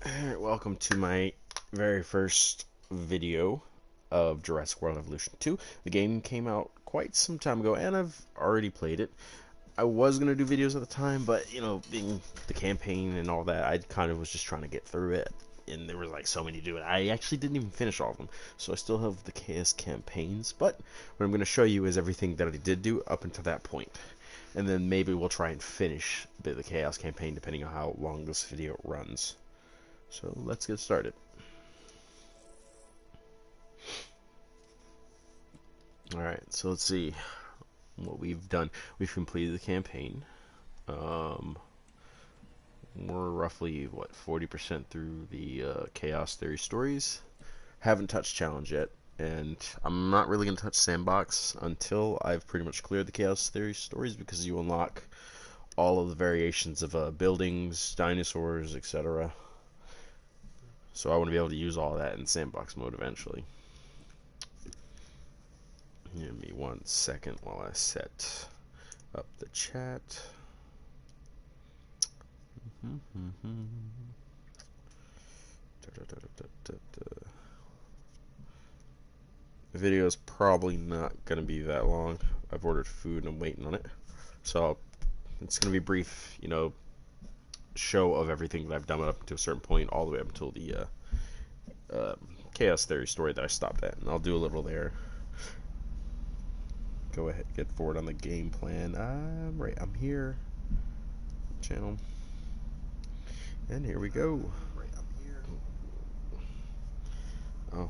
Alright, welcome to my very first video of Jurassic World Evolution 2. The game came out quite some time ago, and I've already played it. I was going to do videos at the time, but, you know, being the campaign and all that, I kind of was just trying to get through it, and there was, like, so many to do it. I actually didn't even finish all of them, so I still have the KS campaigns, but what I'm going to show you is everything that I did do up until that point. And then maybe we'll try and finish the Chaos campaign, depending on how long this video runs. So let's get started. Alright, so let's see what we've done. We've completed the campaign. We're roughly, what, 40% through the Chaos Theory stories. Haven't touched Challenge yet, and I'm not really going to touch Sandbox until I've pretty much cleared the Chaos Theory stories, because you unlock all of the variations of buildings, dinosaurs, etc. So I want to be able to use all that in sandbox mode eventually. Give me 1 second while I set up the chat. The video is probably not going to be that long. I've ordered food and I'm waiting on it. So it's going to be brief, you know, show of everything that I've done up to a certain point, all the way up until the Chaos Theory story that I stopped at, and I'll do a little there. Go ahead, get forward on the game plan. Right, I'm here. Channel, and here we go. Right, I'm here. Oh.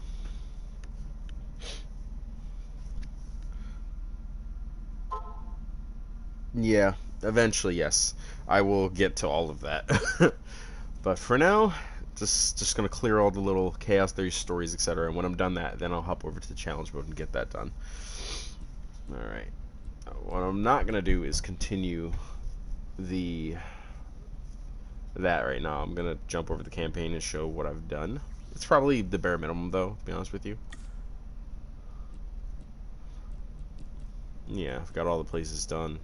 Yeah, eventually, yes. I will get to all of that. But for now, just gonna clear all the little Chaos Theory stories, etc. And when I'm done that, then I'll hop over to the challenge mode and get that done. Alright. What I'm not gonna do is continue that right now. I'm gonna jump over the campaign and show what I've done. It's probably the bare minimum, though, to be honest with you. Yeah, I've got all the places done.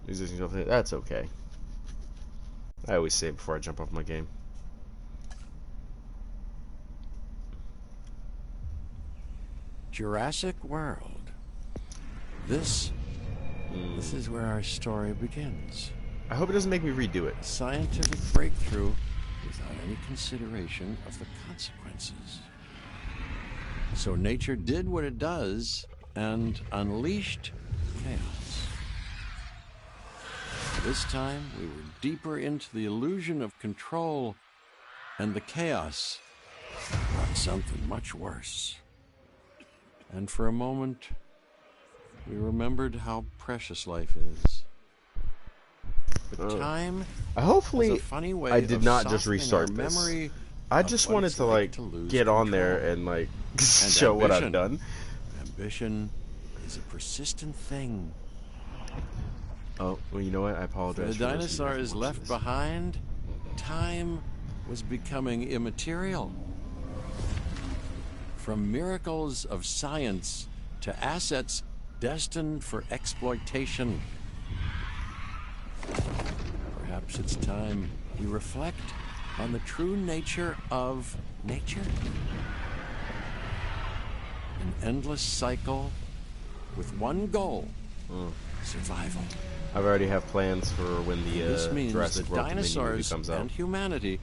That's okay. I always say it before I jump off my game. Jurassic World. This is where our story begins. I hope it doesn't make me redo it. A scientific breakthrough without any consideration of the consequences. So nature did what it does and unleashed chaos. This time, we were deeper into the illusion of control, and the chaos brought something much worse. And for a moment, we remembered how precious life is. But time hopefully has a funny way I did of not just softening restart our this. memory I just wanted to like get on there and like show what I've done. Ambition is a persistent thing. Oh, well, you know what? I apologize. The dinosaurs left behind, time was becoming immaterial. From miracles of science to assets destined for exploitation. Perhaps it's time we reflect on the true nature of nature. An endless cycle with one goal, survival. I already have plans for when the This means Jurassic that World movie dinosaurs comes out. and humanity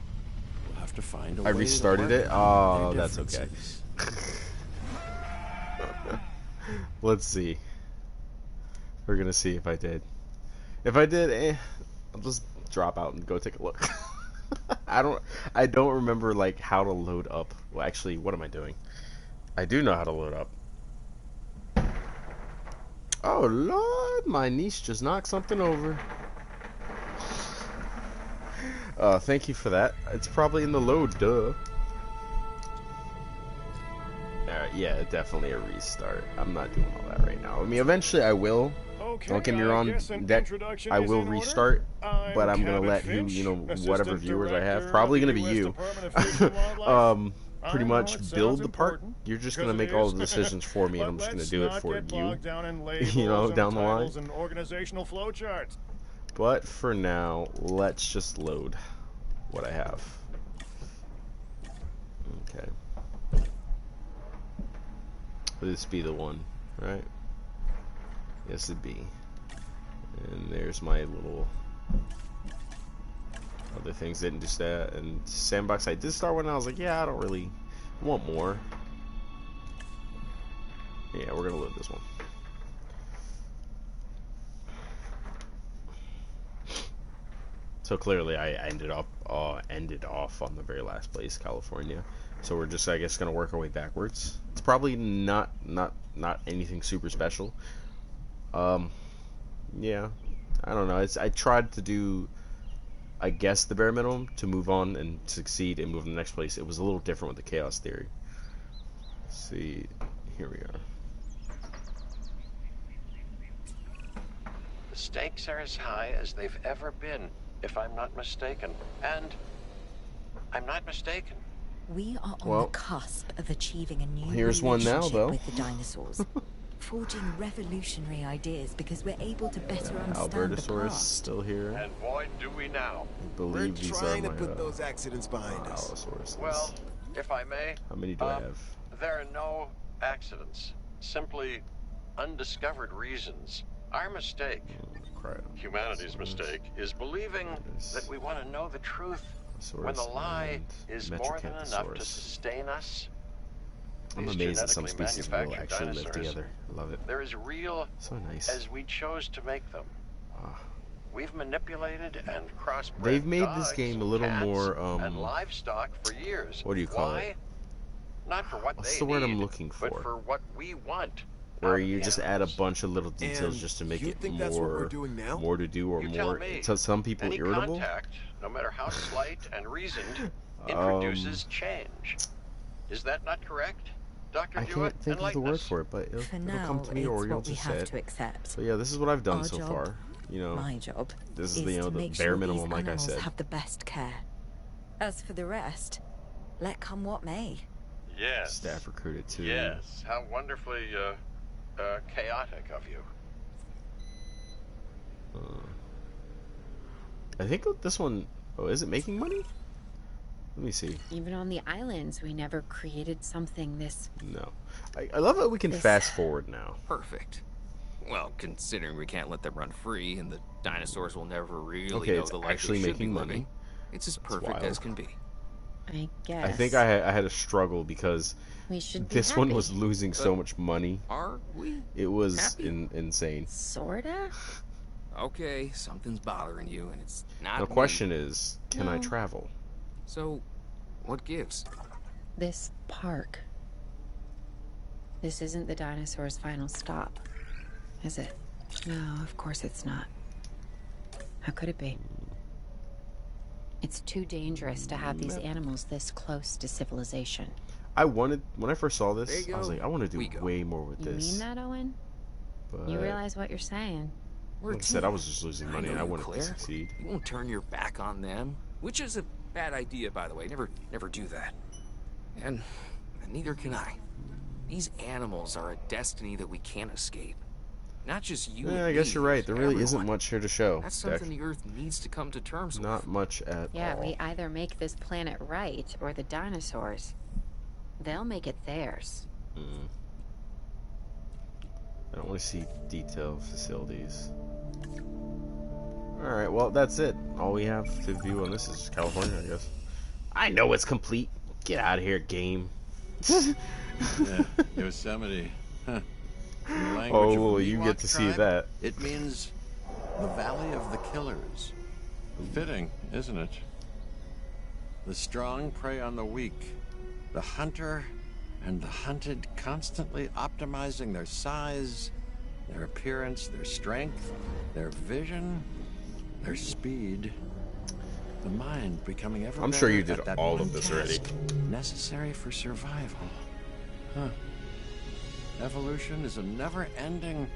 will have to find a way I to restarted work it? out Oh, their that's okay. differences. Let's see. We're gonna see if I did. If I did, I'll just drop out and go take a look. I don't remember like how to load up. Well, actually, what am I doing? I do know how to load up. Oh Lord, my niece just knocked something over. Thank you for that. It's probably in the load, duh. Alright, yeah, definitely a restart. I'm not doing all that right now. I mean, eventually I will. Okay, Don't get me wrong, that I will restart, but I'm gonna let who, you know, whatever viewers I have, probably gonna be you, pretty much build the part. You're just gonna make all the decisions for me, and I'm just gonna do it for you, you know, down the line. But for now, let's just load what I have. Okay. Would this be the one, right? Yes, it'd be. And there's my little other things. Didn't do that. And sandbox, I did start one. And I was like, yeah, I don't really want more. Yeah, we're gonna load this one. So clearly, I ended off on the very last place, California. So we're just, I guess, gonna work our way backwards. It's probably not anything super special. Yeah, I don't know. I tried to do, I guess, the bare minimum to move on and succeed and move to the next place. It was a little different with the chaos theory. Let's see, here we are. The stakes are as high as they've ever been, if I'm not mistaken. And I'm not mistaken. We are on the cusp of achieving a new here's one now, though. with the dinosaurs. Forging revolutionary ideas because we're able to better understand the Albertosaurus past. still here. And boy, do we now. I believe these are trying my to put those accidents behind us. Allosaurus. Well, if I may. How many do I have? There are no accidents. Simply undiscovered reasons. Our mistake, humanity's mistake, is believing that we want to know the truth when the lie is more than enough to sustain us. I'm amazed that some species will actually live together. I love it. They're as real So nice. as we chose to make them. We've manipulated and crossbred. They've made this game a little more and livestock for years. What do you call it? Not for what What's they the word need, I'm looking for? but for what we want. Where you just add a bunch of little details just to make it more to do or more to some people Any irritable. Contact, no matter how slight and reasoned, introduces change. Is that not correct? Dr. I can't think of the word for it, but it'll come to me, or you'll just say it. So yeah, this is what I've done so far. You know, my job this is is the make bare sure minimum, these like I animals said. have the best care. As for the rest, let come what may. Yes. Staff recruited too. Yes. How wonderfully chaotic of you. I think this one, oh, is it making money? Let me see. Even on the islands, we never created something this... No. I love that we can fast forward now. Perfect. Well, considering we can't let them run free and the dinosaurs will never really know the life actually they should making be money. living, it's as perfect as can be. I guess. I think I had a struggle because we should be this happy. one was losing so much money. Are we? It was insane. Sorta? Okay, something's bothering you, and it's not The question is, can I No. travel? So, what gives? This park. This isn't the dinosaur's final stop, is it? No, of course it's not. How could it be? It's too dangerous to have these animals this close to civilization. I wanted, when I first saw this, There you I was go. like, I want to do We go. way more with You this. mean that, Owen? But You realize what you're saying? We're a like I said, team. I was just losing money and I know you, wanted to Claire. succeed. You won't turn your back on them, which is a bad idea, by the way. Never do that. And neither can I. These animals are a destiny that we can't escape. Not just you. Yeah, and I guess me, you're right. There really isn't everyone. much here to show. That's Deck. something the Earth needs to come to terms with. Not much at Yeah, all. we either make this planet right, or the dinosaurs. They'll make it theirs. I don't want to see detailed facilities. Alright, well, that's it. All we have to view on this is California, I guess. I know it's complete. Get out of here, game. Yeah, Yosemite. Huh. In the language Oh, of well, the you Miwok get to see tribe, that. It means the Valley of the Killers. Fitting, isn't it? The strong prey on the weak. The hunter and the hunted constantly optimizing their size, their appearance, their strength, their vision, their speed. The mind becoming ever I'm sure you better did at that all one of this already. task necessary for survival. Huh. Evolution is a never-ending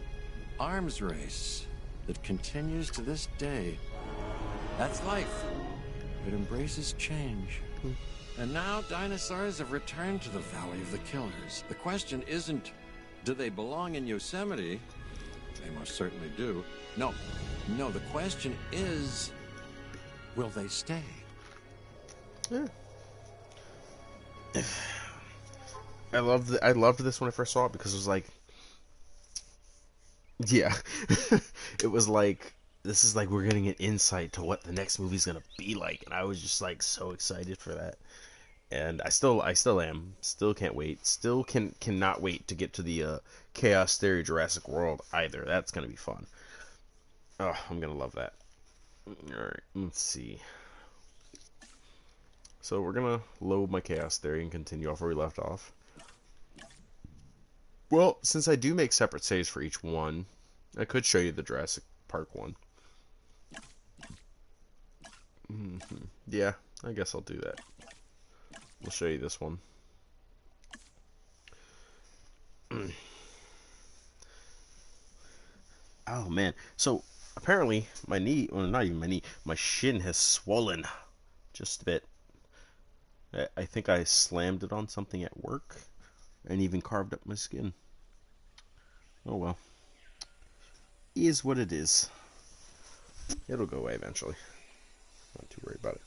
arms race that continues to this day. That's life. It embraces change. And now dinosaurs have returned to the Valley of the Killers. The question isn't, do they belong in Yosemite? They most certainly do. No, the question is, will they stay? Yeah. I loved this when I first saw it because it was like, yeah, it was like, this is like we're getting an insight to what the next movie's gonna be like, and I was just like so excited for that. And I still am. Still can't wait. Still cannot wait to get to the Chaos Theory Jurassic World either. That's gonna be fun. Oh, I'm gonna love that. All right, let's see. So we're gonna load my Chaos Theory and continue off where we left off. Well, since I do make separate saves for each one, I could show you the Jurassic Park one. Yeah, I guess I'll do that. We'll show you this one. Oh man, so apparently my knee, well not even my knee, my shin has swollen just a bit. I think I slammed it on something at work and even carved up my skin. Oh well. Is what it is. It'll go away eventually. Not too worried about it.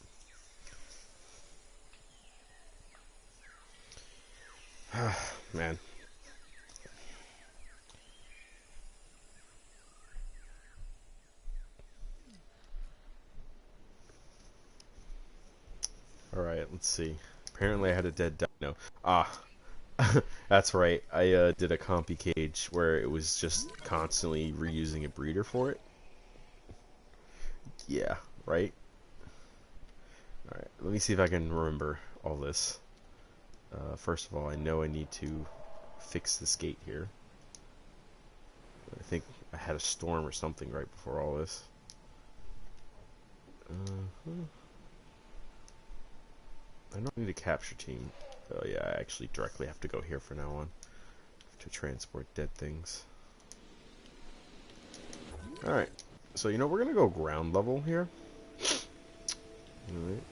Man. Alright, let's see. Apparently I had a dead dino. That's right. I did a compy cage where it was just constantly reusing a breeder for it. Yeah, right? Alright, let me see if I can remember all this. First of all, I know I need to fix this gate here. I think I had a storm or something right before all this. I don't need a capture team. Oh yeah, I actually directly have to go here from now on to transport dead things. Alright, so you know, we're gonna go ground level here. Alright.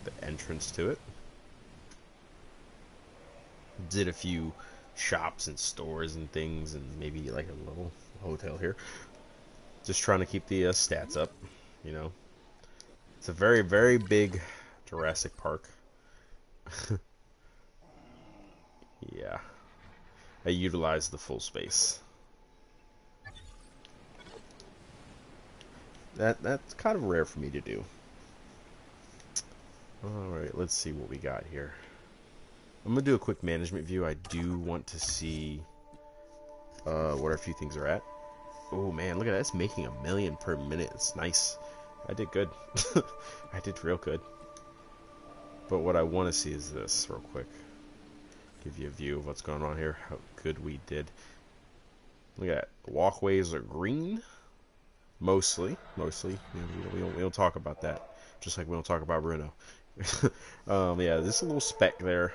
The entrance to it. Did a few shops and stores and things, and maybe like a little hotel here. Just trying to keep the stats up, you know. It's a very, very big Jurassic Park. Yeah. I utilize the full space. That's kind of rare for me to do. Alright, let's see what we got here. I'm gonna do a quick management view. I do want to see what a few things are at. Oh man, look at that. It's making 1 million per minute. It's nice. I did good. I did real good. But what I want to see is this real quick. Give you a view of what's going on here. How good we did. Look at that. The walkways are green. Mostly. You know, we don't talk about that. Just like we don't talk about Bruno. Yeah, there's a little speck there.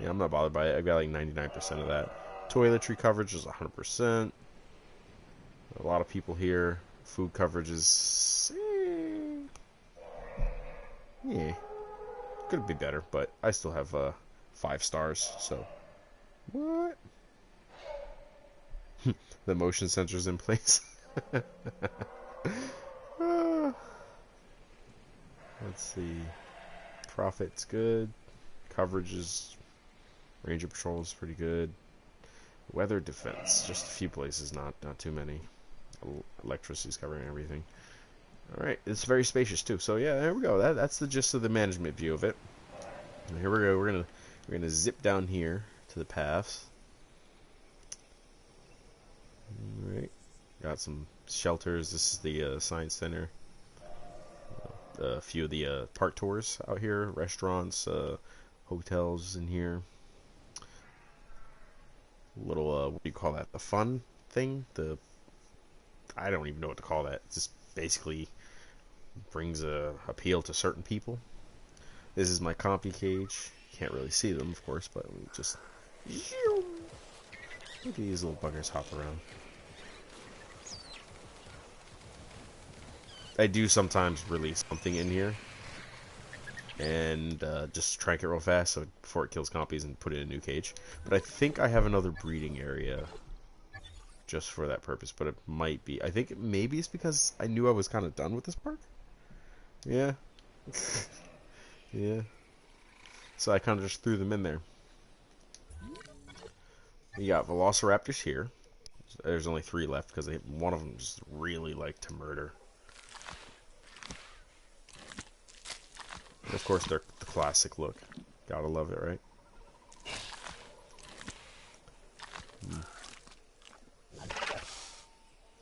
Yeah, I'm not bothered by it. I've got like 99% of that. Toiletry coverage is 100%. A lot of people here. Food coverage is... yeah. Could be better, but I still have 5 stars, so... What? The motion sensor's in place. Let's see. Profit's good. Coverage is... Ranger patrol is pretty good. Weather defense, just a few places, not too many. Electricity's covering everything. Alright, it's very spacious too. So yeah, there we go. That's the gist of the management view of it. And here we go. We're gonna zip down here to the paths. Alright. Got some shelters. This is the science center. A few of the park tours out here, restaurants, hotels in here. Little what do you call that? The fun thing? I don't even know what to call that. It just basically brings a appeal to certain people. This is my compy cage. Can't really see them, of course, but we just look at these little buggers hop around. I do sometimes release something in here and just trank it real fast so before it kills compies and put it in a new cage. But I think I have another breeding area just for that purpose, but it might be. I think maybe it's because I knew I was kind of done with this park. Yeah. Yeah. So I kind of just threw them in there. We got velociraptors here. There's only 3 left because one of them just really like to murder. And of course, they're the classic look. Gotta love it, right?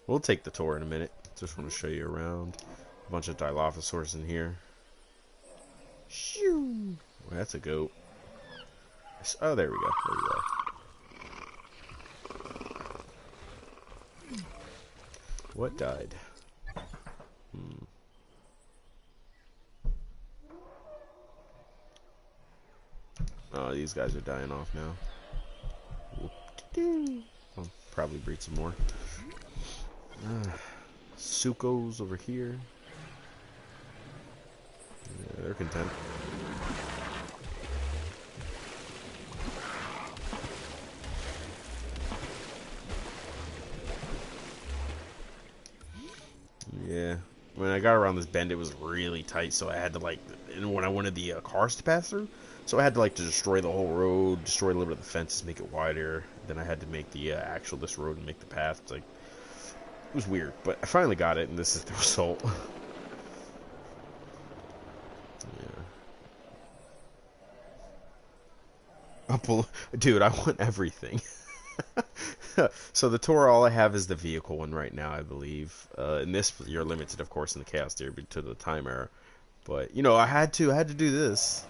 We'll take the tour in a minute. Just want to show you around. A bunch of Dilophosaurs in here. Shoo! Well, that's a goat. Oh, there we go. There you are. What died? Oh, these guys are dying off now. I'll probably breed some more. Sucos over here. Yeah, they're content. Yeah. When I got around this bend, it was really tight, so I had to, like, and when I wanted the cars to pass through, so I had to, like, to destroy the whole road, destroy a little bit of the fences, make it wider. Then I had to make the this road and make the path. It's like, it was weird, but I finally got it, and this is the result. Yeah. Dude, I want everything. So the tour, all I have is the vehicle one right now, I believe. In this, you're limited, of course, in the Chaos Derby to the time era. But you know, I had to do this.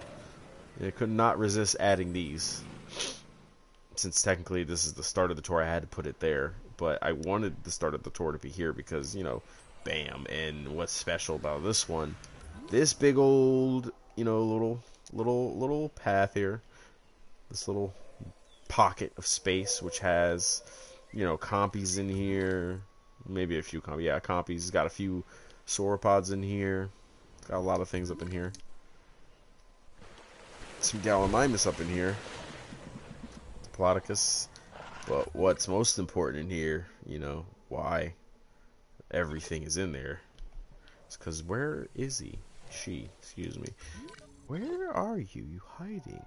I could not resist adding these. Since technically this is the start of the tour, I had to put it there. But I wanted the start of the tour to be here because, you know, bam. And what's special about this one? This big old, you know, little path here. This little pocket of space, which has, you know, compies in here, maybe a few compies. Yeah, compies. Got a few sauropods in here. Got a lot of things up in here. Some Gallimimus up in here. Diplodocus. But what's most important in here, you know, why everything is in there, it's because where is he? She, excuse me. Where are you? You hiding?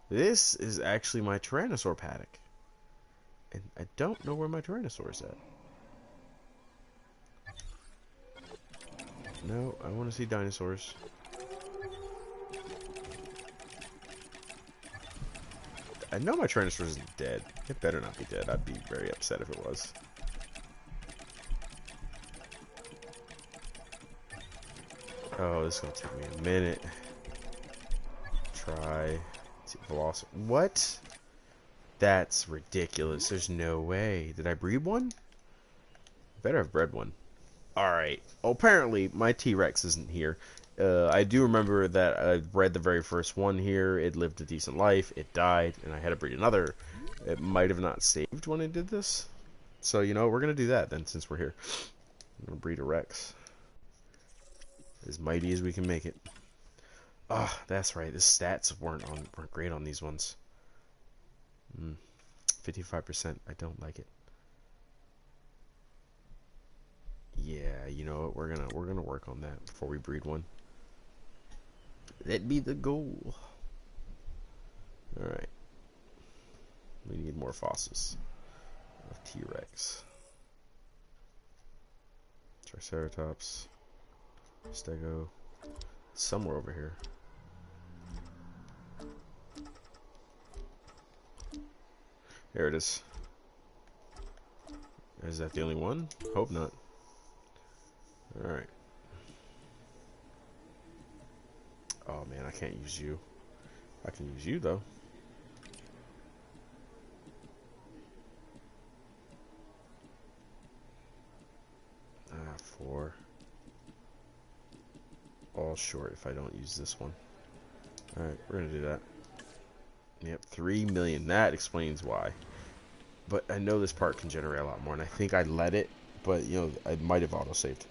This is actually my Tyrannosaur paddock. And I don't know where my Tyrannosaur is at. No, I want to see dinosaurs. I know my Tyrannosaur isn't dead. It better not be dead. I'd be very upset if it was. Oh, this is going to take me a minute. Try. Velociraptor. What? That's ridiculous. There's no way. Did I breed one? I better have bred one. Alright. Well, apparently, my T-Rex isn't here. I do remember that I bred the very first one here. It lived a decent life. It died, and I had to breed another. It might have not saved when I did this. So, you know, we're going to do that then, since we're here. I'm going to breed a Rex. As mighty as we can make it. Ah, oh, that's right. The stats weren't great on these ones. 55%. I don't like it. Yeah, you know what? We're gonna work on that before we breed one. That'd be the goal. All right. We need more fossils of T-Rex, Triceratops, Stego, somewhere over here. There it is. Is that the only one? Hope not. Alright. Oh man, I can't use you. I can use you though. Ah, 4. All short if I don't use this one. Alright, we're gonna do that. Yep, 3 million. That explains why. But I know this part can generate a lot more, and I think I let it, but you know, I might have autosaved.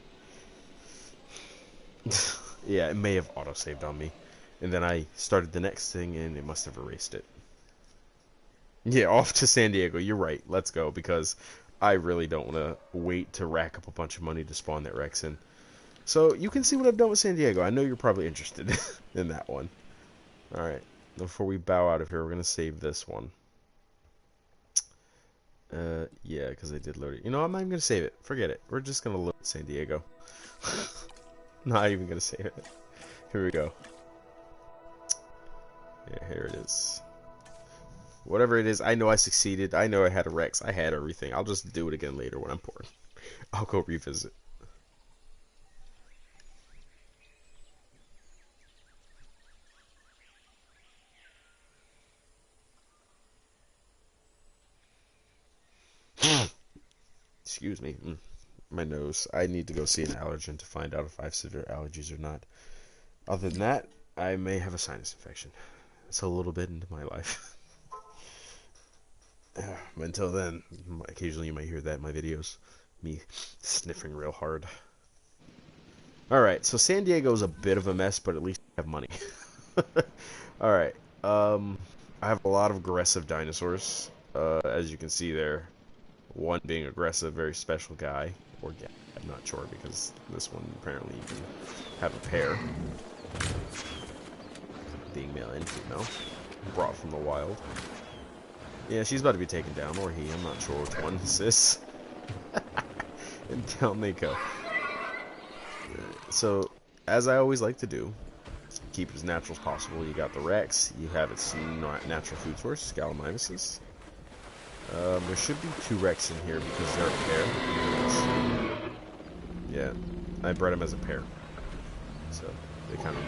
Yeah, it may have autosaved on me. And then I started the next thing, and it must have erased it. Yeah, off to San Diego. You're right. Let's go, because I really don't want to wait to rack up a bunch of money to spawn that Rex in. So you can see what I've done with San Diego. I know you're probably interested in that one. Alright, before we bow out of here, we're going to save this one. Yeah, because I did load it. You know, I'm not even going to save it. Forget it. We're just going to load San Diego. Not even going to save it. Here we go. Yeah, here it is. Whatever it is, I know I succeeded. I know I had a Rex. I had everything. I'll just do it again later when I'm bored. I'll go revisit. Excuse me. My nose. I need to go see an allergen to find out if I have severe allergies or not. Other than that, I may have a sinus infection. It's a little bit into my life. Until then, occasionally you might hear that in my videos. Me sniffing real hard. Alright, so San Diego's a bit of a mess, but at least I have money. Alright, I have a lot of aggressive dinosaurs. As you can see there. One being aggressive, very special guy. Or yeah, I'm not sure, because this one apparently you can have a pair. Being male and female. Brought from the wild. Yeah, she's about to be taken down, or he. I'm not sure which one this is. And down they go. So, as I always like to do, keep it as natural as possible. You got the Rex. You have its natural food source, Gallimimuses. There should be 2 Rex in here because they're a pair. Yeah, I bred them as a pair. So, they kind of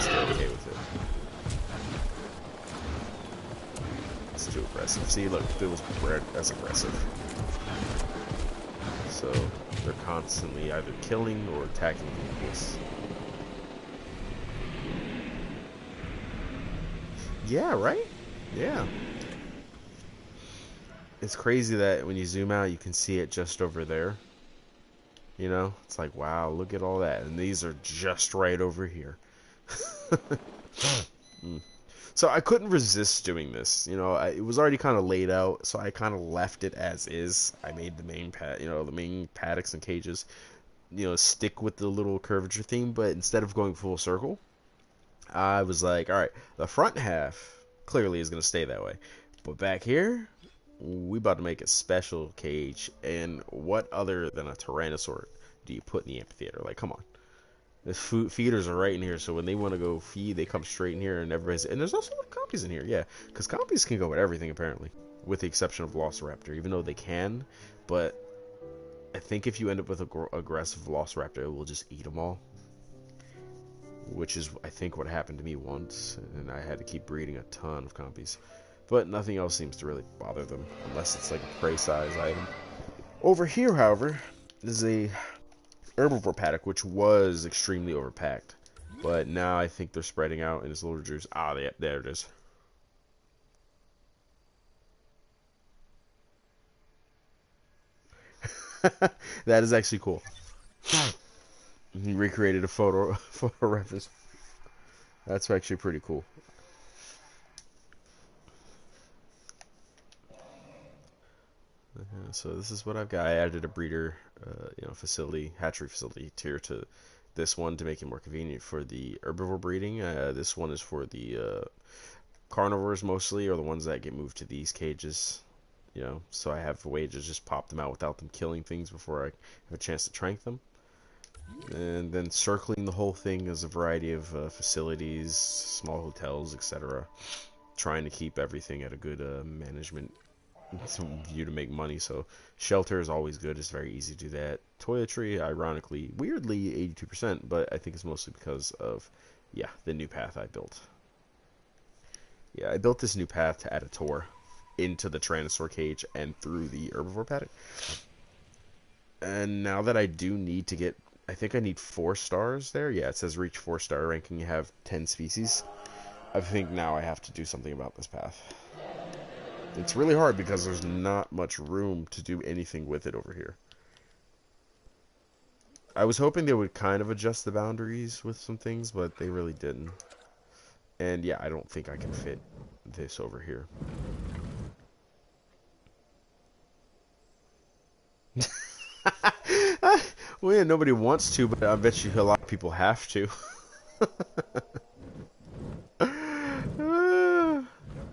still okay with it. It's too aggressive. See, look, it was bred as aggressive. So, they're constantly either killing or attacking vehicles. Yeah, right? Yeah. It's crazy that when you zoom out, you can see it just over there. You know? It's like, wow, look at all that. And these are just right over here. So I couldn't resist doing this. You know, it was already kind of laid out, so I kind of left it as is. I made the main the main paddocks and cages, stick with the little curvature theme, but instead of going full circle, I was like, all right, the front half clearly is going to stay that way. But back here, we about to make a special cage. And what other than a Tyrannosaur do you put in the amphitheater? Like, come on. The feeders are right in here, so when they want to go feed, they come straight in here, and everybody's... And there's also compies in here, yeah. Because compies can go with everything, apparently. With the exception of Velociraptor, even though they can. But I think if you end up with an aggressive Velociraptor, it will just eat them all. Which is, I think, what happened to me once, and I had to keep breeding a ton of compies. But nothing else seems to really bother them, unless it's like a prey size item. Over here, however, is a herbivore paddock, which was extremely overpacked. But now I think they're spreading out in its little juice. Ah, there it is. That is actually cool. He recreated a photo reference. That's actually pretty cool. So this is what I've got. I added a breeder, facility, hatchery facility tier to this one to make it more convenient for the herbivore breeding. This one is for the carnivores mostly, or the ones that get moved to these cages. So I have a way to just pop them out without them killing things before I have a chance to trank them. And then circling the whole thing is a variety of facilities, small hotels, etc. Trying to keep everything at a good management view to make money. So shelter is always good. It's very easy to do that. Toiletry, ironically, weirdly 82%, but I think it's mostly because of, the new path I built. Yeah, I built this new path to add a tour into the Tyrannosaur cage and through the herbivore paddock. And now that I do need to get, I think I need 4 stars there. Yeah, it says reach 4-star ranking. You have 10 species. I think now I have to do something about this path. It's really hard because there's not much room to do anything with it over here. I was hoping they would kind of adjust the boundaries with some things, but they really didn't. And yeah, I don't think I can fit this over here. Well, yeah, nobody wants to, but I bet you a lot of people have to.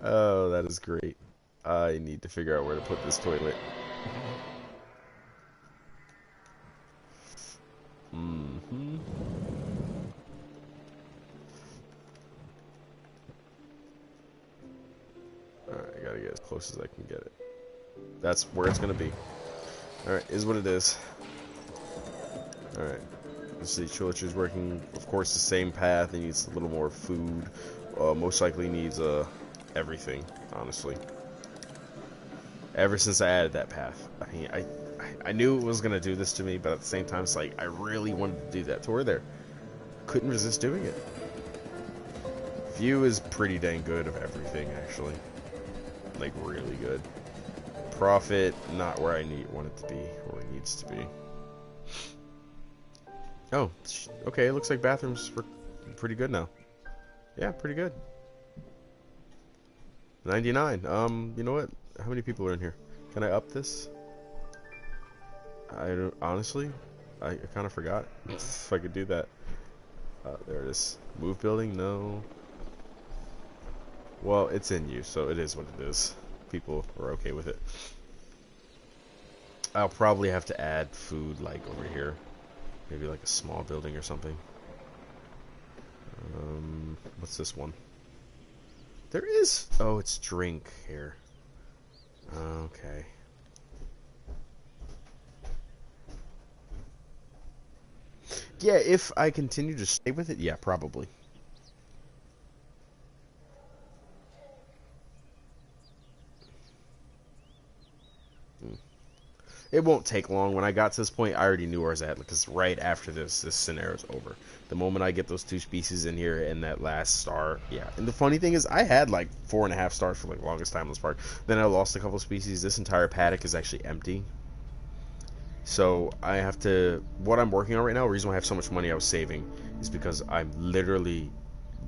Oh, that is great. I need to figure out where to put this toilet. Mm-hmm. Alright, I gotta get as close as I can get it. That's where it's gonna be. Alright, is what it is. Alright. Let's see, Chilichu's working, of course, the same path. He needs a little more food. Most likely needs everything, honestly. Ever since I added that path. I mean, I knew it was gonna do this to me, but at the same time, it's like, I really wanted to do that to her there. Couldn't resist doing it. View is pretty dang good of everything, actually. Like, really good. Profit, not where I want it to be, or where it needs to be. Oh, okay, it looks like bathrooms were pretty good now. Yeah, pretty good. 99. You know what? How many people are in here? Can I up this? I don't, honestly, I kind of forgot if I could do that. There it is. Move building? No. Well, it's in use, so it is what it is. People are okay with it. I'll probably have to add food, like, over here. Maybe, like, a small building or something. What's this one? There is... Oh, it's drink here. Okay. Yeah, if I continue to stay with it, yeah, probably. It won't take long. When I got to this point, I already knew where I was at, because right after this scenario is over. The moment I get those 2 species in here and that last star, yeah. And the funny thing is, I had like 4.5 stars for like the longest time in this park. Then I lost a couple species. This entire paddock is actually empty. So I have to, what I'm working on right now, the reason why I have so much money I was saving, is because I literally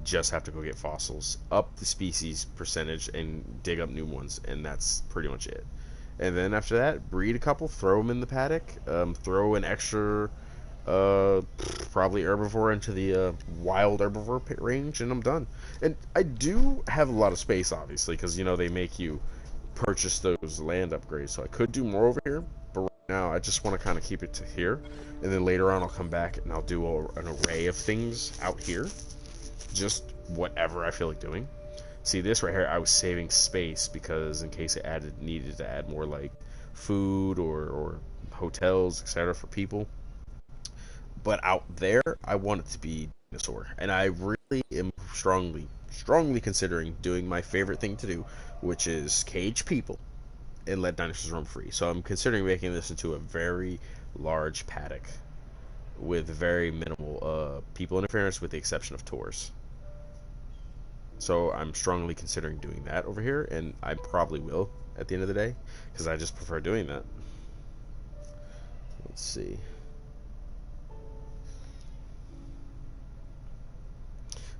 just have to go get fossils, up the species percentage, and dig up new ones, and that's pretty much it. And then after that, breed a couple, throw them in the paddock, throw an extra, probably herbivore into the wild herbivore range, and I'm done. And I do have a lot of space, obviously, because, you know, they make you purchase those land upgrades, so I could do more over here, but right now I just want to kind of keep it to here, and then later on I'll come back and I'll do an array of things out here, just whatever I feel like doing. See, this right here, I was saving space because in case it needed to add more like food or hotels, etc. for people. But out there, I want it to be dinosaur, and I really am strongly considering doing my favorite thing to do, which is cage people and let dinosaurs roam free. So I'm considering making this into a very large paddock with very minimal people interference, with the exception of tours. So I'm strongly considering doing that over here, and I probably will at the end of the day, because I just prefer doing that. Let's see.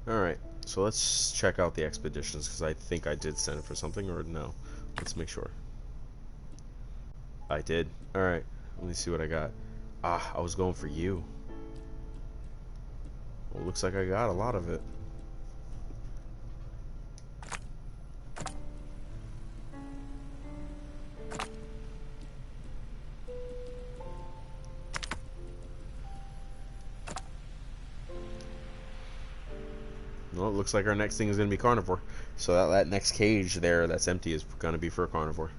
Alright, so let's check out the expeditions, because I think I did send it for something, or no. Let's make sure. I did. Alright, let me see what I got. Ah, I was going for you. Well, looks like I got a lot of it. Well, it looks like our next thing is going to be carnivore. So that next cage there that's empty is going to be for a carnivore.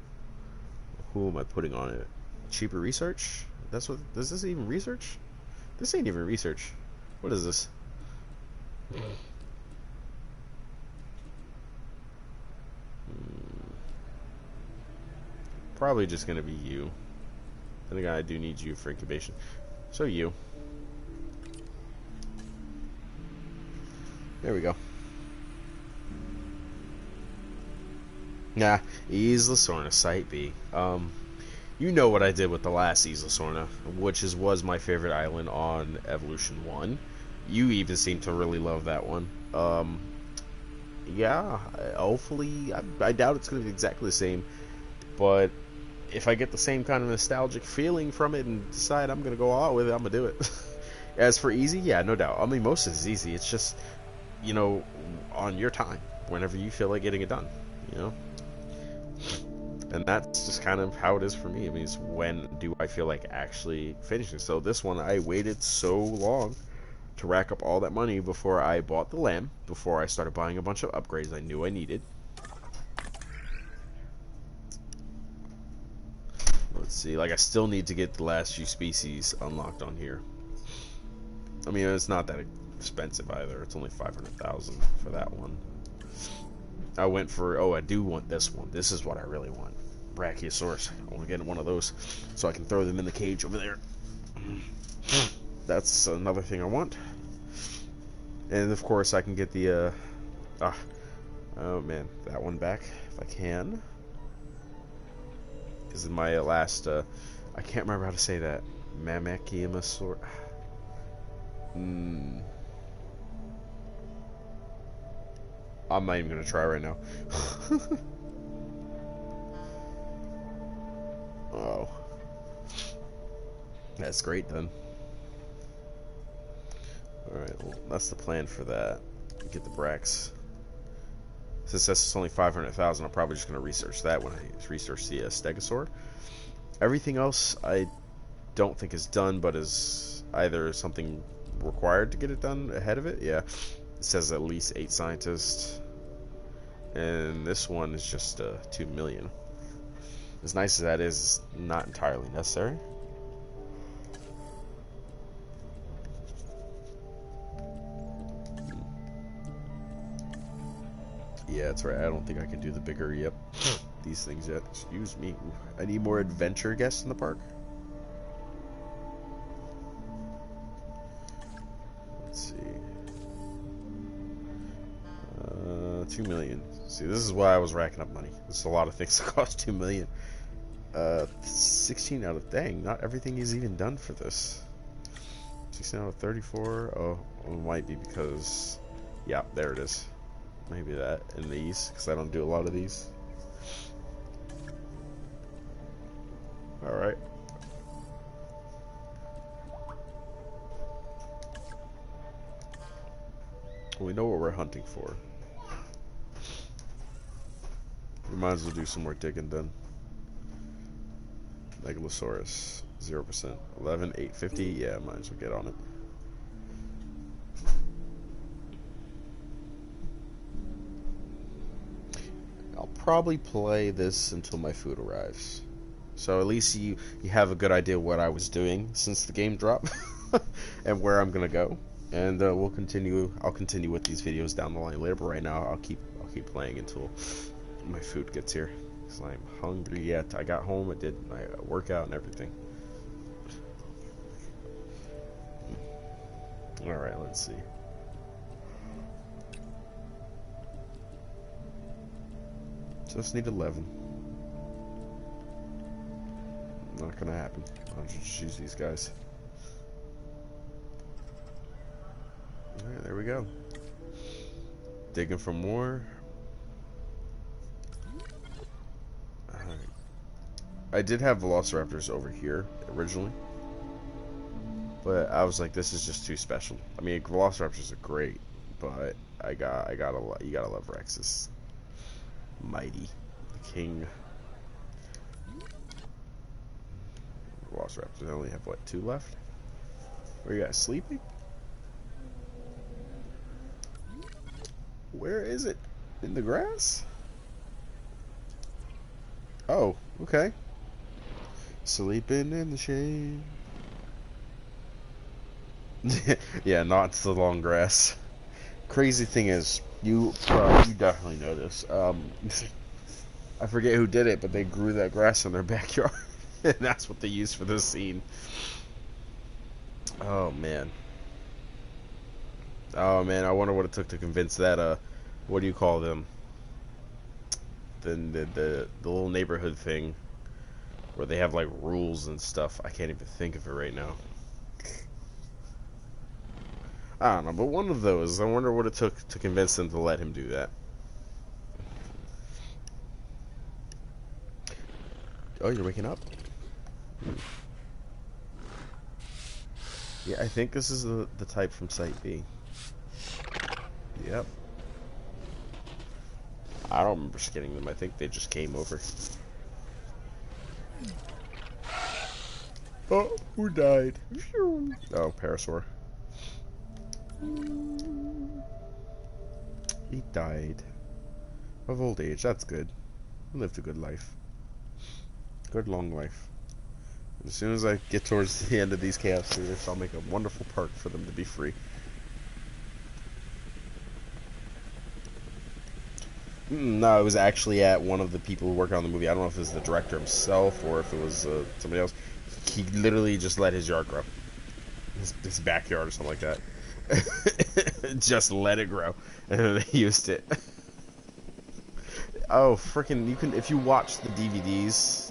Who am I putting on it? Cheaper research? That's what... Is this even research? This ain't even research. What is this? Probably just going to be you. Then again, I do need you for incubation. So you. There we go. Nah, Isla Sorna, Site B. You know what I did with the last Isla Sorna, which was my favorite island on Evolution 1. You even seem to really love that one. yeah, hopefully, I doubt it's going to be exactly the same, but if I get the same kind of nostalgic feeling from it and decide I'm going to go all out with it, I'm going to do it. As for easy, yeah, no doubt. I mean, most of it's easy. It's just, you know, on your time, whenever you feel like getting it done, you know? And that's just kind of how it is for me. I mean, it's when do I feel like actually finishing. So this one, I waited so long to rack up all that money before I bought the lamb, before I started buying a bunch of upgrades I knew I needed. Let's see, like I still need to get the last few species unlocked on here. I mean, it's not that expensive either. It's only 500,000 for that one. I went for, oh, I do want this one. This is what I really want. Brachiosaurus. I want to get one of those so I can throw them in the cage over there. That's another thing I want. And of course I can get the oh man, that one back if I can. Because in my last I can't remember how to say that. Mammachimasaur. I'm not even gonna try right now. Oh, that's great then. Alright, well, that's the plan for that. Get the Brax. Since that's only 500,000, I'm probably just going to research that when I research the Stegosaur. Everything else I don't think is done, but is either something required to get it done ahead of it. Yeah, it says at least 8 scientists. And this one is just 2 million. As nice as that is, it's not entirely necessary. Yeah, that's right. I don't think I can do the bigger, these things yet. Excuse me. I need more adventure guests in the park. Let's see. 2 million. See, this is why I was racking up money. There's a lot of things that cost 2 million. 16 out of, dang, not everything is even done for this. 16 out of 34. Oh, it might be because, yeah, there it is. Maybe that in these, because I don't do a lot of these. Alright. We know what we're hunting for. We might as well do some more digging then. Megalosaurus, 0%. 11,850, yeah, might as well get on it. I'll probably play this until my food arrives. So at least you have a good idea what I was doing since the game dropped and where I'm gonna go. And I'll continue with these videos down the line later. But right now I'll keep playing until my food gets here. Cause I'm hungry yet. I got home. I did my workout and everything. All right, let's see. Just need 11. Not gonna happen. I'll just use these guys. Alright, there we go. Digging for more. Alright. I did have velociraptors over here originally, but I was like, this is just too special. I mean, velociraptors are great, but you gotta love Rexus. Mighty, the king. Velociraptors, I only have what, 2 left? Are you guys sleeping? Where is it? In the grass? Oh, okay. Sleeping in the shade. Yeah, not the long grass. Crazy thing is, you definitely know this. I forget who did it, but they grew that grass in their backyard, and that's what they used for this scene. Oh man. Oh man, I wonder what it took to convince that what do you call them? The little neighborhood thing where they have like rules and stuff. I can't even think of it right now. I don't know, but one of those. I wonder what it took to convince them to let him do that. Oh, you're waking up? Yeah, I think this is the type from Site B. Yep. I don't remember skinning them. I think they just came over. Oh, who died? Oh, Parasaur. He died. Of old age. That's good. He lived a good life. Good long life. As soon as I get towards the end of these chaos theaters, I'll make a wonderful park for them to be free. No, it was actually at one of the people who work on the movie. I don't know if it was the director himself or if it was somebody else. He literally just let his yard grow. His backyard or something like that. Just let it grow. And they used it. Oh, freaking, you can, if you watch the DVDs,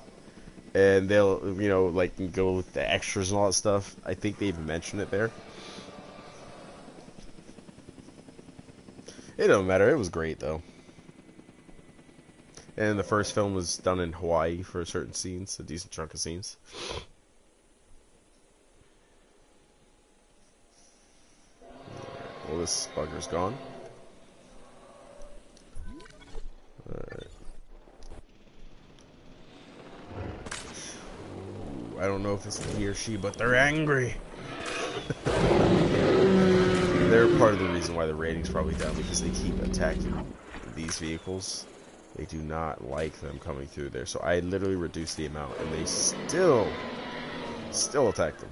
and they'll, you know, like, go with the extras and all that stuff, I think they even mention it there. It don't matter, it was great, though. And the first film was done in Hawaii for certain scenes, a decent chunk of scenes. Well, this bugger's gone. I don't know if it's he or she, but they're angry. They're part of the reason why the rating's probably down, because they keep attacking these vehicles. They do not like them coming through there. So I literally reduced the amount, and they still attack them.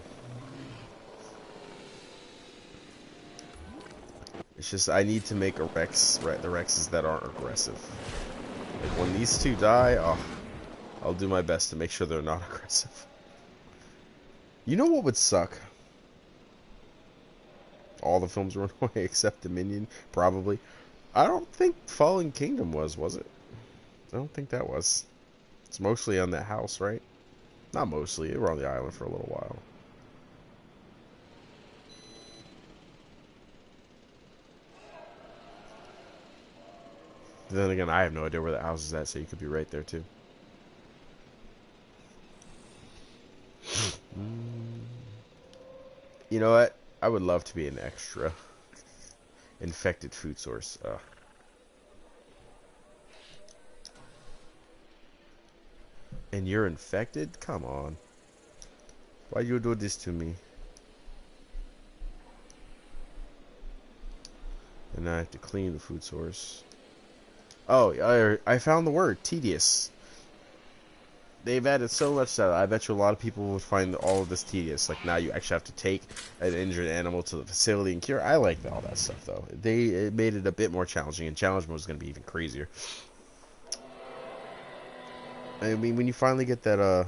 It's just, I need to make a Rex, the Rexes that aren't aggressive. Like, when these two die, oh, I'll do my best to make sure they're not aggressive. You know what would suck? All the films run away except Dominion, probably. I don't think Fallen Kingdom was it? I don't think that was. It's mostly on that house, right? Not mostly. They were on the island for a little while. Then again, I have no idea where the house is at, so you could be right there too. You know what? I would love to be an extra. Infected food source. And you're infected? Come on. Why you do this to me? And I have to clean the food source. Oh, I found the word. Tedious. They've added so much to that. I bet you a lot of people would find all of this tedious. Like, now you actually have to take an injured animal to the facility and cure. I like all that stuff, though. It made it a bit more challenging, and challenge mode is going to be even crazier. I mean, when you finally get that,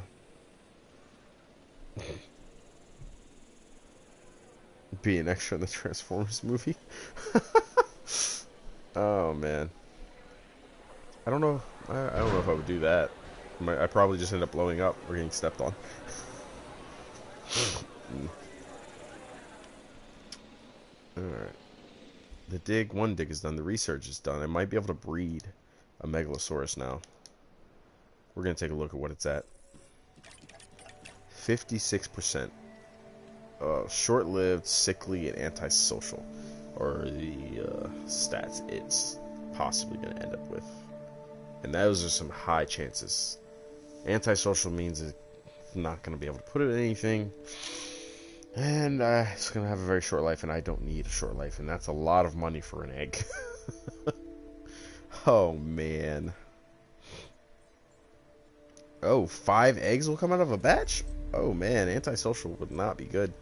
be an extra in the Transformers movie. Oh, man. I don't know. I don't know if I would do that. I probably just end up blowing up or getting stepped on. Alright. One dig is done. The research is done. I might be able to breed a Megalosaurus now. We're going to take a look at what it's at. 56%. Short-lived, sickly, and antisocial are the stats it's possibly going to end up with. And those are some high chances. Antisocial means it's not going to be able to put it in anything. And it's going to have a very short life, and I don't need a short life. And that's a lot of money for an egg. Oh, man. Oh, 5 eggs will come out of a batch? Oh, man. Antisocial would not be good.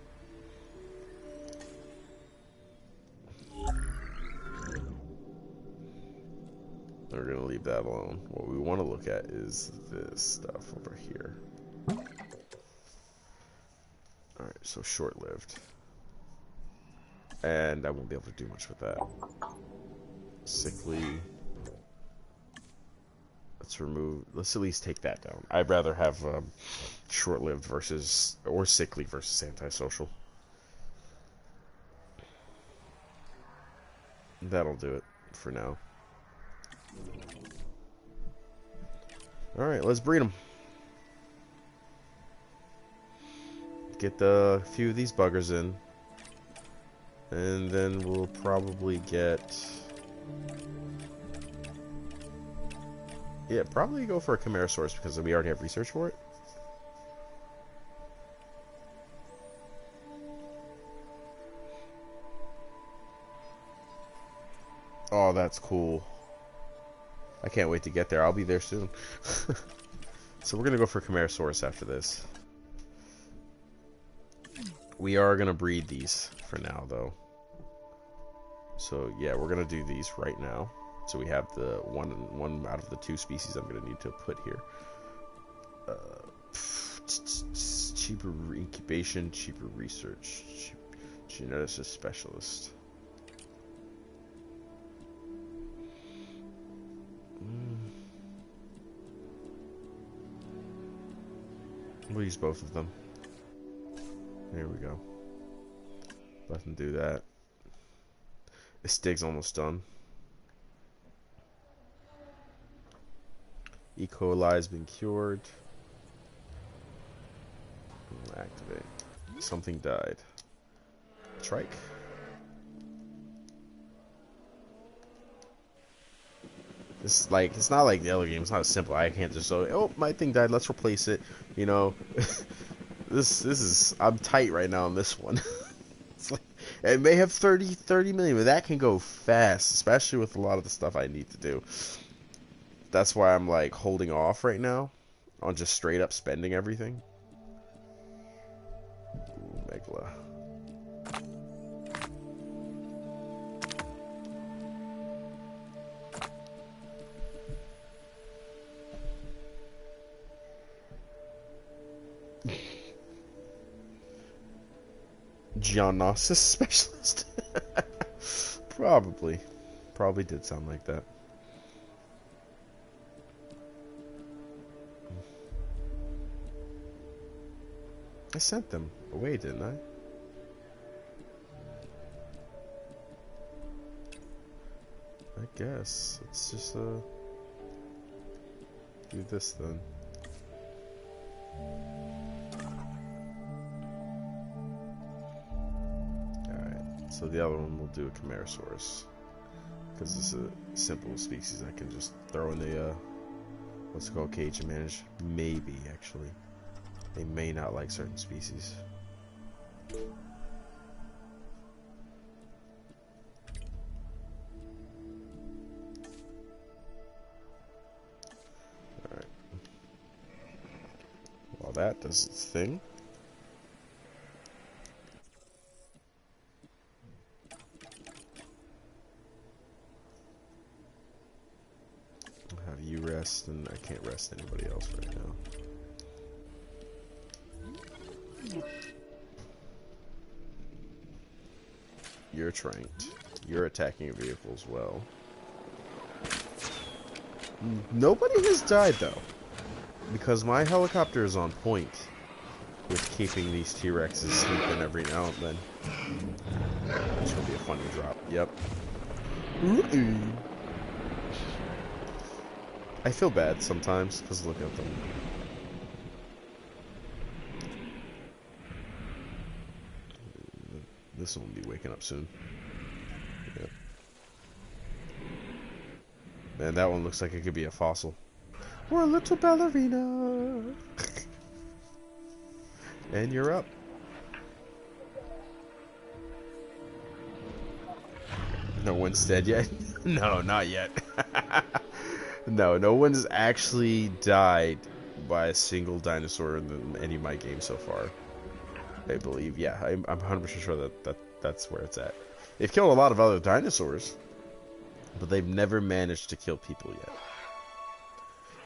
We're going to leave that alone. What we want to look at is this stuff over here. Alright, so short-lived. And I won't be able to do much with that. Sickly. Let's at least take that down. I'd rather have short-lived versus, or sickly versus antisocial. That'll do it for now. Alright, let's breed them. get the few of these buggers in. And then we'll probably get... Yeah, probably go for a Chimerasaurus because we already have research for it. Oh, that's cool. I can't wait to get there. I'll be there soon. So we're going to go for Chimerasaurus after this. We are going to breed these for now, though. So, yeah, we're going to do these right now. So we have the one out of the 2 species I'm going to need to put here. Cheaper incubation, cheaper research, geneticist specialist. We'll use both of them. There we go. Let them do that. This dig's almost done. E. coli has been cured. We'll activate. Something died. Trike. This is like, it's not like the other game. It's not as simple. I can't just say, oh, my thing died, let's replace it. You know, this is, I'm tight right now on this one. It's like, it may have 30 million, but that can go fast, especially with a lot of the stuff I need to do. That's why I'm like holding off right now on just straight up spending everything. Ooh, Megla. Geonosis specialist? Probably did sound like that. I sent them away, didn't I? I guess let's just do this then. So the other one will do a Chimerasaurus, because it's a simple species I can just throw in the what's it called, cage and manage. Maybe actually, they may not like certain species. All right. While that does its thing. You rest, and I can't rest anybody else right now. You're tranked. You're attacking a vehicle as well. Nobody has died though, because my helicopter is on point with keeping these T-Rexes sleeping every now and then. This will be a funny drop. Yep. I feel bad sometimes, because look at them. This one will be waking up soon. Yep. Man, that one looks like it could be a fossil. Or a little ballerina. And you're up. No one's dead yet? No, not yet. No one's actually died by a single dinosaur in any of my games so far. I believe, yeah, I'm 100% sure that's where it's at. They've killed a lot of other dinosaurs, but they've never managed to kill people yet.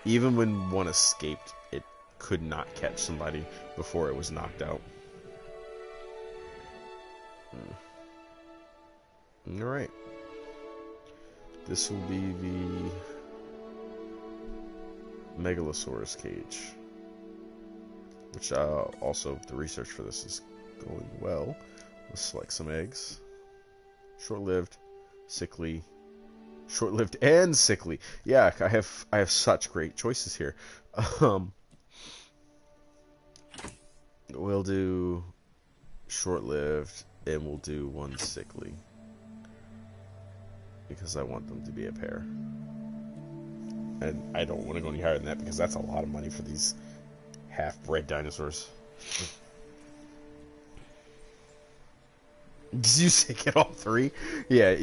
Even when one escaped, it could not catch somebody before it was knocked out. Alright. This will be the Megalosaurus cage, which also the research for this is going well. Let's select some eggs. Short-lived, sickly, short-lived and sickly. Yeah, I have such great choices here. We'll do short-lived, and we'll do one sickly. Because I want them to be a pair. And I don't want to go any higher than that because that's a lot of money for these half-bred dinosaurs. Did you say get all three? Yeah.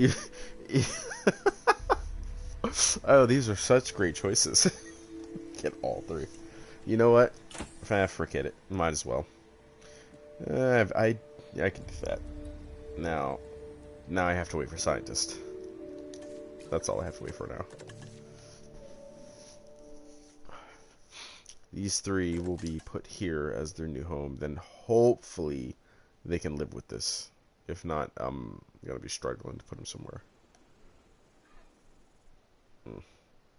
Oh, these are such great choices. Get all three. You know what? Forget it. Might as well. I can do that. Now I have to wait for scientists. That's all I have to wait for now. These three will be put here as their new home. Then hopefully they can live with this. If not, I'm gonna be struggling to put them somewhere.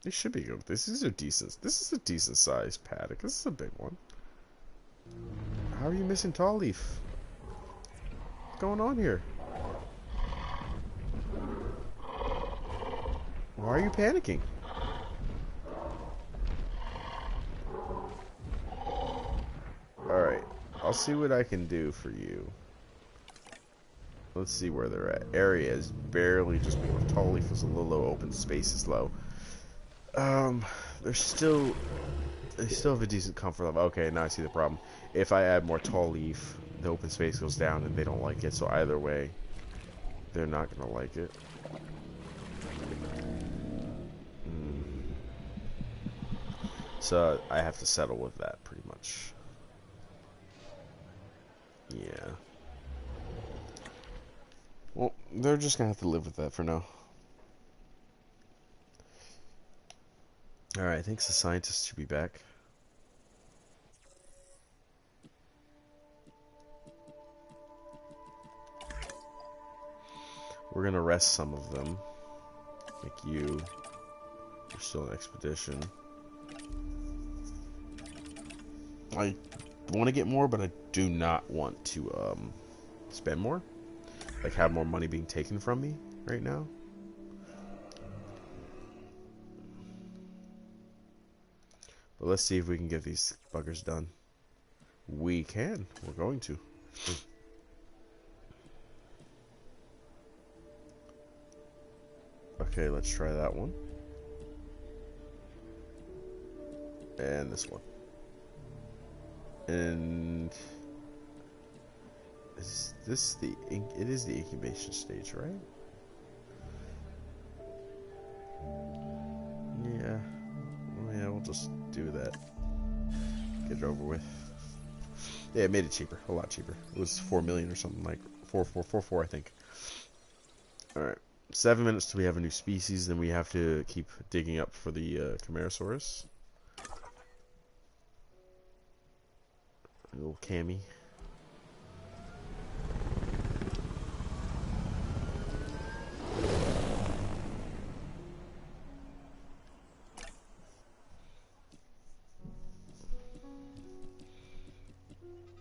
They should be good with this. These are decent. This is a decent sized paddock. This is a big one. How are you missing Tall Leaf? What's going on here? Why are you panicking? Alright, I'll see what I can do for you. Let's see where they're at. Area is barely just Tall Leaf is a little low, open space is low. They still have a decent comfort level. Okay, now I see the problem. If I add more Tall Leaf, the open space goes down and they don't like it, so either way, they're not gonna like it. So I have to settle with that pretty much. Yeah. Well, they're just gonna have to live with that for now. Alright, I think the scientists should be back. We're gonna rest some of them. Like you. You're still an expedition. I want to get more, but I do not want to spend more. Like have more money being taken from me right now. But let's see if we can get these buggers done. We can. We're going to. Okay, let's try that one. And this one. And is this the it is the incubation stage, right? Yeah. Well, yeah, we'll just do that. Get it over with. Yeah, it made it cheaper, a lot cheaper. It was 4 million or something, like 4,444, I think. All right, 7 minutes till we have a new species. Then we have to keep digging up for the Camarasaurus. Little Cammy.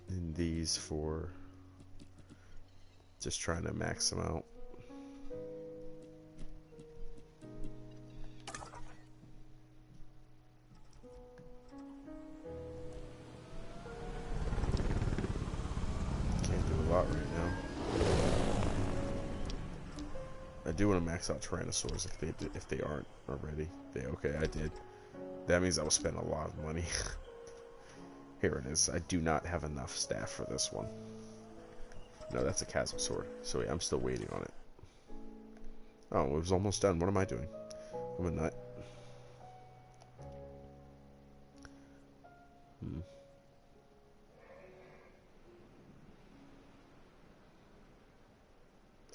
And these for just trying to max them out. I do want to max out Tyrannosaurs if they aren't already. Okay, I did. That means I will spend a lot of money. Here it is. I do not have enough staff for this one. No, that's a chasm sword. So yeah, I'm still waiting on it. Oh, it was almost done. What am I doing? I'm a nut.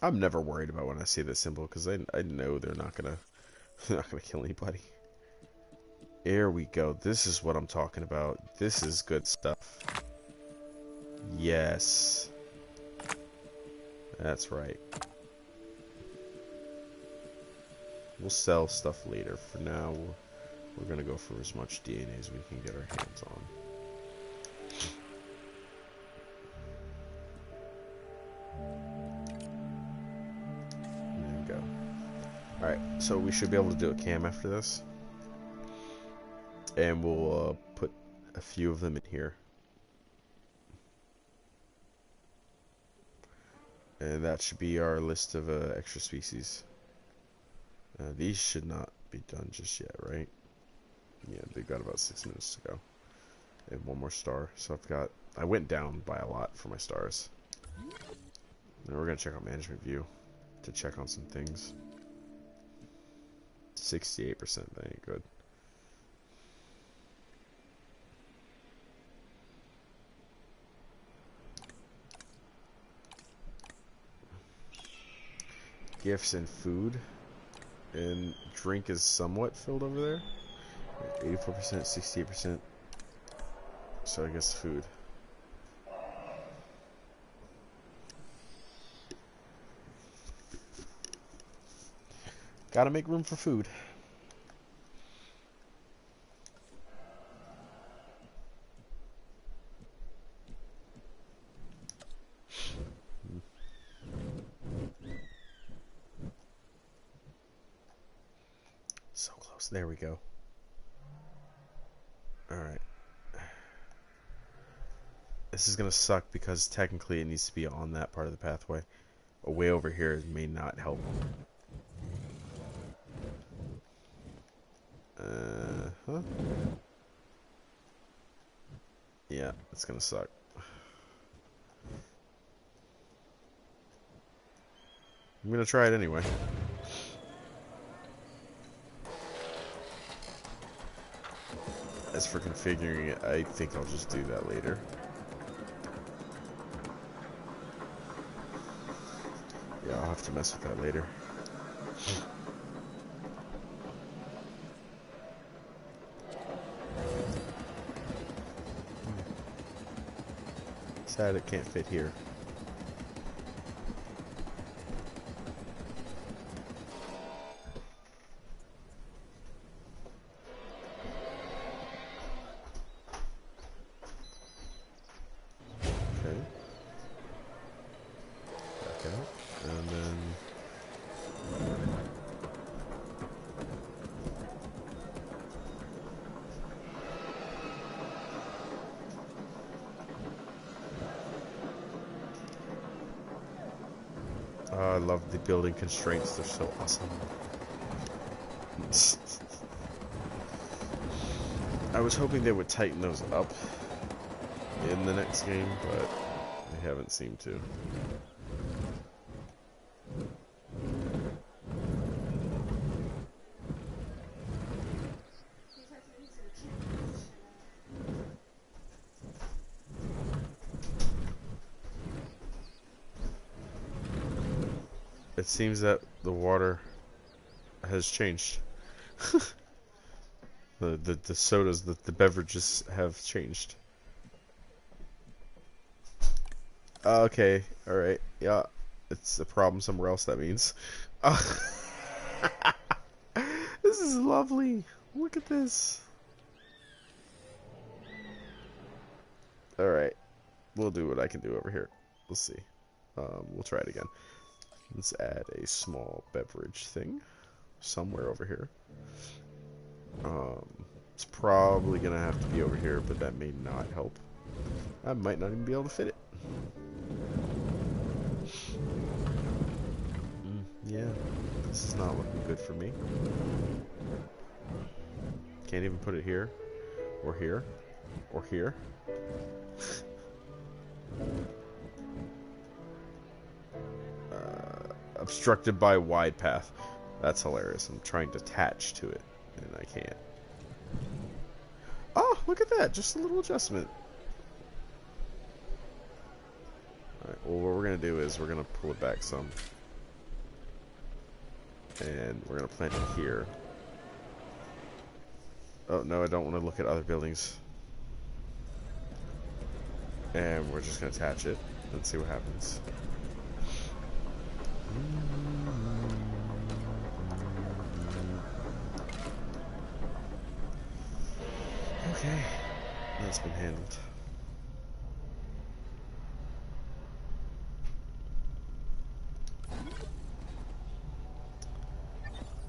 I'm never worried about when I see this symbol because I know they're not gonna kill anybody. There we go. This is what I'm talking about. This is good stuff. Yes. That's right. We'll sell stuff later. For now, we're gonna go for as much DNA as we can get our hands on. Alright, so we should be able to do a cam after this. And we'll put a few of them in here. And that should be our list of extra species. These should not be done just yet, right? Yeah, they've got about 6 minutes to go. And one more star. So I went down by a lot for my stars. Now we're going to check out management view to check on some things. 68%, that ain't good. Gifts and food. And drink is somewhat filled over there. 84%, 68%. So I guess food. Gotta make room for food. So close. There we go. Alright. This is gonna suck because technically it needs to be on that part of the pathway. Way over here may not help. Huh? Yeah, it's gonna suck. I'm gonna try it anyway. As for configuring it, I think I'll just do that later. Yeah, I'll have to mess with that later. Sad it can't fit here. Okay. Okay. And then I love the building constraints, they're so awesome. I was hoping they would tighten those up in the next game, but they haven't seemed to. It seems that the water has changed. the sodas, the beverages have changed. Okay, alright, yeah, it's a problem somewhere else, that means. This is lovely. Look at this. Alright, we'll do what I can do over here. We'll see. We'll try it again. Let's add a small beverage thing somewhere over here. It's probably gonna have to be over here, but that may not help. I might not even be able to fit it. Yeah, this is not looking good for me. Can't even put it here, or here, or here. Obstructed by a wide path. That's hilarious. I'm trying to attach to it, and I can't. Oh, look at that. Just a little adjustment. Alright, well, what we're going to do is we're going to pull it back some. And we're going to plant it here. Oh, no, I don't want to look at other buildings. And we're just going to attach it and see what happens. Okay, that's been handled.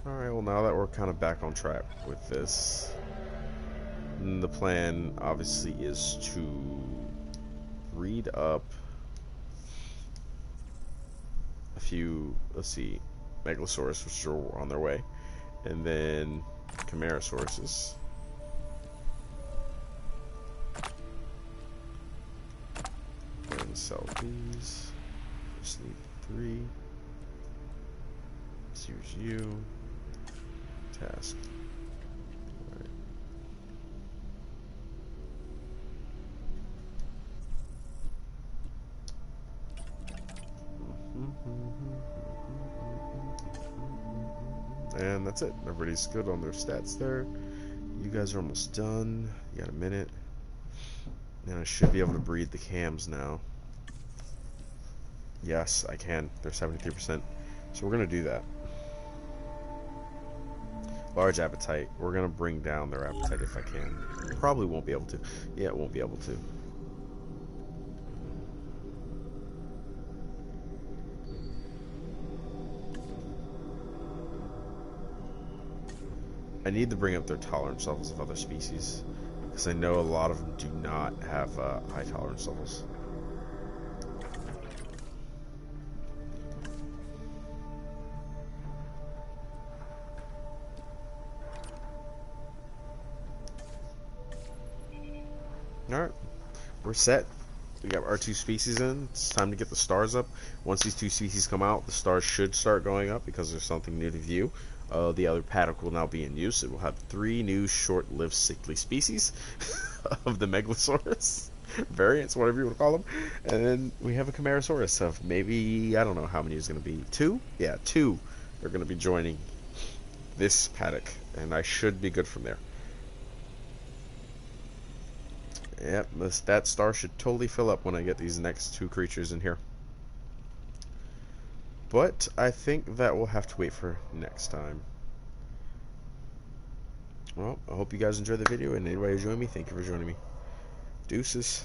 Alright, well now that we're kind of back on track with this, the plan obviously is to read up few, let's see, Megalosaurus, which are on their way, and then Chimaerosauruses. And sell these. Just need 3. Here's you. Task. Alright. And that's it. Everybody's good on their stats there. You guys are almost done. You got a minute. And I should be able to breed the cams now. Yes, I can. They're 73%. So we're going to do that. Large appetite. We're going to bring down their appetite if I can. Probably won't be able to. Yeah, it won't be able to. I need to bring up their tolerance levels of other species, because I know a lot of them do not have high tolerance levels. Alright, we're set. We got our 2 species in. It's time to get the stars up. Once these 2 species come out, the stars should start going up because there's something new to view. The other paddock will now be in use. It will have 3 new short-lived sickly species of the Megalosaurus variants, whatever you want to call them. And then we have a Chimaerosaurus of maybe, I don't know how many is going to be. 2? Yeah, 2 are going to be joining this paddock, and I should be good from there. Yep, that star should totally fill up when I get these next 2 creatures in here. But I think that will have to wait for next time. Well, I hope you guys enjoyed the video, and anybody who joined me, thank you for joining me. Deuces.